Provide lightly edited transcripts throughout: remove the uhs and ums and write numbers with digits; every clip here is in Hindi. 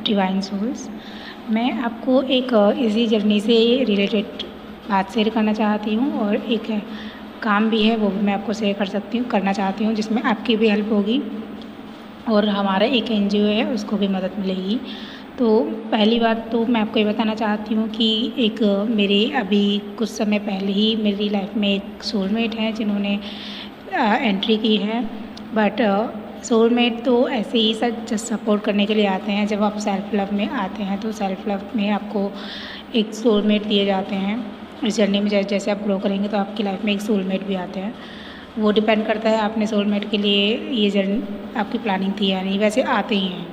Divine souls. मैं आपको एक इसी जर्नी से रिलेटेड बात शेयर करना चाहती हूँ और एक काम भी है वो भी मैं आपको शेयर करना चाहती हूँ, जिसमें आपकी भी हेल्प होगी और हमारा एक एनजीओ है उसको भी मदद मिलेगी। तो पहली बात तो मैं आपको ये बताना चाहती हूँ कि एक मेरे अभी कुछ समय पहले ही मेरी लाइफ में एक सोलमेट हैं जिन्होंने एंट्री की है। बट सोलमेट तो ऐसे ही सब सपोर्ट करने के लिए आते हैं। जब आप सेल्फ लव में आते हैं तो सेल्फ लव में आपको एक सोलमेट दिए जाते हैं। इस जर्नी में जैसे जैसे आप ग्रो करेंगे तो आपकी लाइफ में एक सोलमेट भी आते हैं। वो डिपेंड करता है आपने सोलमेट के लिए ये जर्नी आपकी प्लानिंग थी या नहीं, वैसे आते ही हैं।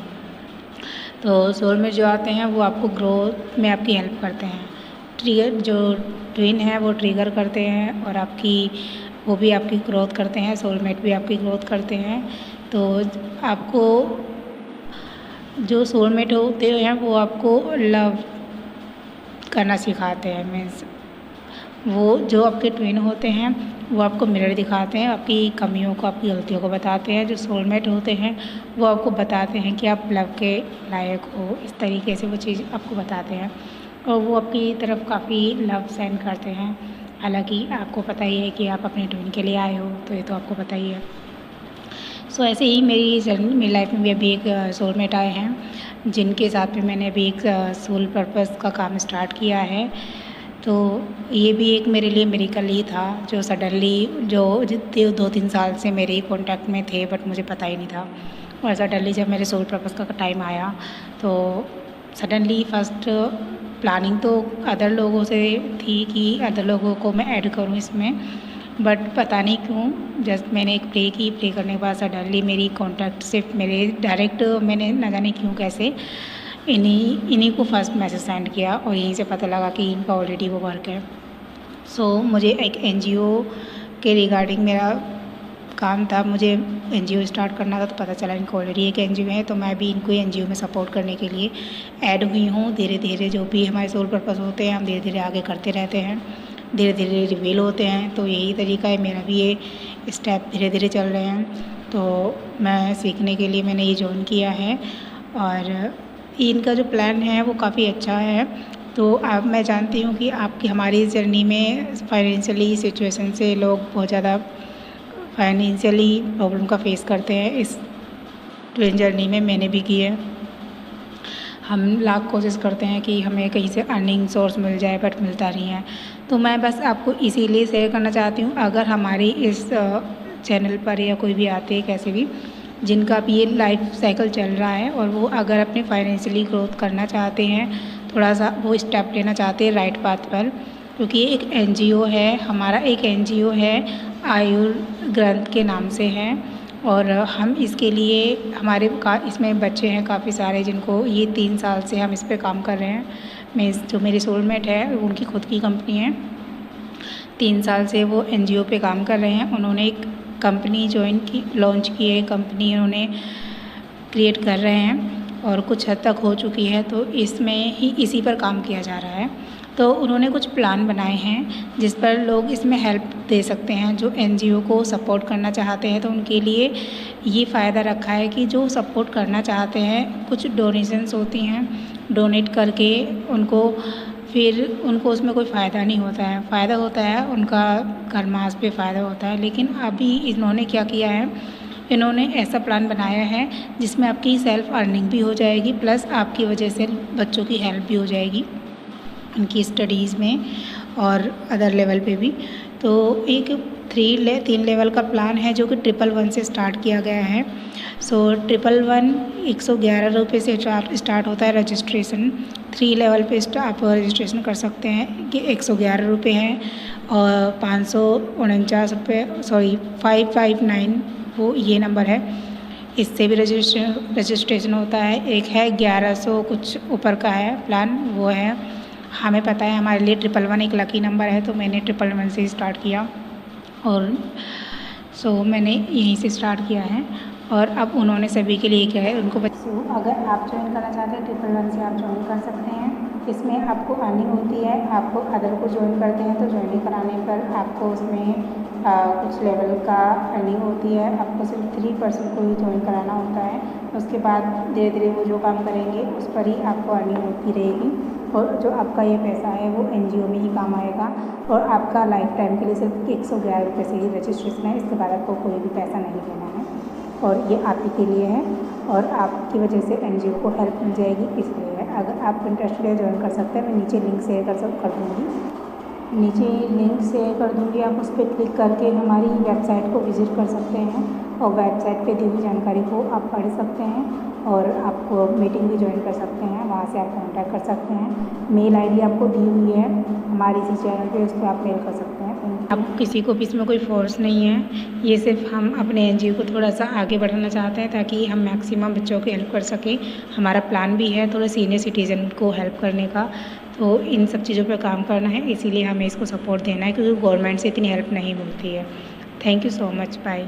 तो सोलमेट जो आते हैं वो आपको ग्रोथ में आपकी हेल्प करते हैं। ट्रिगर जो ट्विन है वो ट्रिगर करते हैं और वो भी आपकी ग्रोथ करते हैं, सोलमेट भी आपकी ग्रोथ करते हैं। तो आपको जो सोलमेट होते हैं वो आपको लव करना सिखाते हैं। मीन्स वो जो आपके ट्विन होते हैं वो आपको मिरर दिखाते हैं, आपकी कमियों को आपकी गलतियों को बताते हैं। जो सोलमेट होते हैं वो आपको बताते हैं कि आप लव के लायक हो, इस तरीके से वो चीज़ आपको बताते हैं और वो आपकी तरफ काफ़ी लव सेंड करते हैं। हालांकि आपको पता ही है कि आप अपने ट्विन के लिए आए हो, तो ये तो आपको पता ही है। सो ऐसे ही मेरी लाइफ में भी अभी एक सोलमेट आए हैं जिनके साथ में मैंने अभी एक सोल पर्पस का काम स्टार्ट किया है। तो ये भी एक मेरे लिए मिरेकल ही था, जो सडनली जो जितने 2-3 साल से मेरे ही कॉन्टैक्ट में थे बट मुझे पता ही नहीं था। और सडनली जब मेरे सोल पर्पस का टाइम आया तो सडनली फर्स्ट प्लानिंग तो अदर लोगों से थी कि अदर लोगों को मैं ऐड करूँ इसमें, बट पता नहीं क्यों जस्ट मैंने एक प्ले करने के बाद सडनली मेरी कॉन्टैक्ट सिर्फ मेरे डायरेक्ट मैंने न जाने क्यों कैसे इन्हीं को फर्स्ट मैसेज सेंड किया और यहीं से पता लगा कि इनका ऑलरेडी वो वर्क है। सो मुझे एक एनजीओ के रिगार्डिंग मेरा काम था, मुझे एनजीओ स्टार्ट करना था। तो पता चला इनका ऑलरेडी एक एनजीओ है, तो मैं भी इनको एनजीओ में सपोर्ट करने के लिए ऐड हुई हूँ। धीरे धीरे जो भी हमारे सोल पर्पस होते हैं हम धीरे धीरे आगे करते रहते हैं, धीरे धीरे रिवील होते हैं। तो यही तरीका है मेरा भी, ये स्टेप धीरे धीरे चल रहे हैं। तो मैं सीखने के लिए मैंने ये ज्वाइन किया है और इनका जो प्लान है वो काफ़ी अच्छा है। तो अब मैं जानती हूँ कि आपकी हमारी इस जर्नी में फाइनेंशियली सिचुएशन से लोग बहुत ज़्यादा फाइनेंशियली प्रॉब्लम का फेस करते हैं। इस ट्विन जर्नी में मैंने भी की है। हम लाख कोशिश करते हैं कि हमें कहीं से अर्निंग सोर्स मिल जाए बट मिलता नहीं है। तो मैं बस आपको इसीलिए शेयर करना चाहती हूँ, अगर हमारी इस चैनल पर या कोई भी आते हैं कैसे भी जिनका भी ये लाइफ साइकिल चल रहा है और वो अगर अपनी फाइनेंशियली ग्रोथ करना चाहते हैं, थोड़ा सा वो स्टेप लेना चाहते हैं राइट पाथ पर, क्योंकि ये एक एनजीओ है, हमारा एक एनजीओ है आयुर ग्रंथ के नाम से है और हम इसके लिए इसमें बच्चे हैं काफ़ी सारे जिनको ये 3 साल से हम इस पर काम कर रहे हैं। जो मेरी सोलमेट है उनकी खुद की कंपनी है, 3 साल से वो एनजीओ पे काम कर रहे हैं। उन्होंने एक कंपनी लॉन्च की है, कंपनी उन्होंने क्रिएट कर रहे हैं और कुछ हद तक हो चुकी है। तो इसमें ही इसी पर काम किया जा रहा है। तो उन्होंने कुछ प्लान बनाए हैं जिस पर लोग इसमें हेल्प दे सकते हैं। जो एनजीओ को सपोर्ट करना चाहते हैं तो उनके लिए ये फ़ायदा रखा है कि जो सपोर्ट करना चाहते हैं कुछ डोनेशंस होती हैं, डोनेट करके फिर उनको उसमें कोई फ़ायदा नहीं होता है। फ़ायदा होता है उनका घर मास पे फ़ायदा होता है। लेकिन अभी इन्होंने क्या किया है, इन्होंने ऐसा प्लान बनाया है जिसमें आपकी सेल्फ अर्निंग भी हो जाएगी प्लस आपकी वजह से बच्चों की हेल्प भी हो जाएगी उनकी स्टडीज़ में और अदर लेवल पे भी। तो एक 3 लेवल का प्लान है जो कि 111 से स्टार्ट किया गया है। सो 111 111 रुपये से स्टार्ट होता है रजिस्ट्रेशन। 3 लेवल पे आप रजिस्ट्रेशन कर सकते हैं कि 111 रुपये है और 549 रुपये 559 वो ये नंबर है, इससे भी रजिस्ट्रेशन होता है। एक है 1100 कुछ ऊपर का है प्लान, वो है हमें पता है हमारे लिए 111 एक लकी नंबर है, तो मैंने 111 से स्टार्ट किया और मैंने यहीं से स्टार्ट किया है। और अब उन्होंने सभी के लिए क्या है उनको अगर आप ज्वाइन करना चाहते हैं 111 से आप ज्वाइन कर सकते हैं। इसमें आपको अर्निंग होती है, आपको अदर को ज्वाइन करते हैं तो ज्वाइनिंग कराने पर आपको उसमें कुछ लेवल का अर्निंग होती है। आपको सिर्फ 3% को ही ज्वाइन कराना होता है उसके बाद धीरे धीरे वो जो काम करेंगे उस पर ही आपको अर्निंग होती रहेगी और जो आपका ये पैसा है वो NGO में ही काम आएगा और आपका लाइफ टाइम के लिए सिर्फ 111 रुपये से ही रजिस्ट्रेशन है। इसके बाद आपको कोई भी पैसा नहीं देना है और ये आप ही के लिए है और आपकी वजह से NGO को हेल्प मिल जाएगी, इसलिए है। अगर आप इंटरेस्टेड है ज्वाइन कर सकते हैं। मैं नीचे लिंक शेयर कर दूँगी, नीचे लिंक शेयर कर दूँगी। आप उस पर क्लिक करके हमारी वेबसाइट को विज़िट कर सकते हैं और वेबसाइट पे दी हुई जानकारी को आप पढ़ सकते हैं और आप मीटिंग भी ज्वाइन कर सकते हैं। वहाँ से आप कॉन्टैक्ट कर सकते हैं। मेल ID आपको दी हुई है हमारे इसी चैनल पे, उस पर आप मेल कर सकते हैं। अब किसी को भी इसमें कोई फोर्स नहीं है, ये सिर्फ हम अपने NGO को थोड़ा सा आगे बढ़ाना चाहते हैं ताकि हम मैक्सिमम बच्चों की हेल्प कर सकें। हमारा प्लान भी है थोड़ा सीनियर सिटीज़न को हेल्प करने का, तो इन सब चीज़ों पे काम करना है, इसीलिए हमें इसको सपोर्ट देना है क्योंकि गवर्नमेंट से इतनी हेल्प नहीं मिलती है। Thank you so much, bye.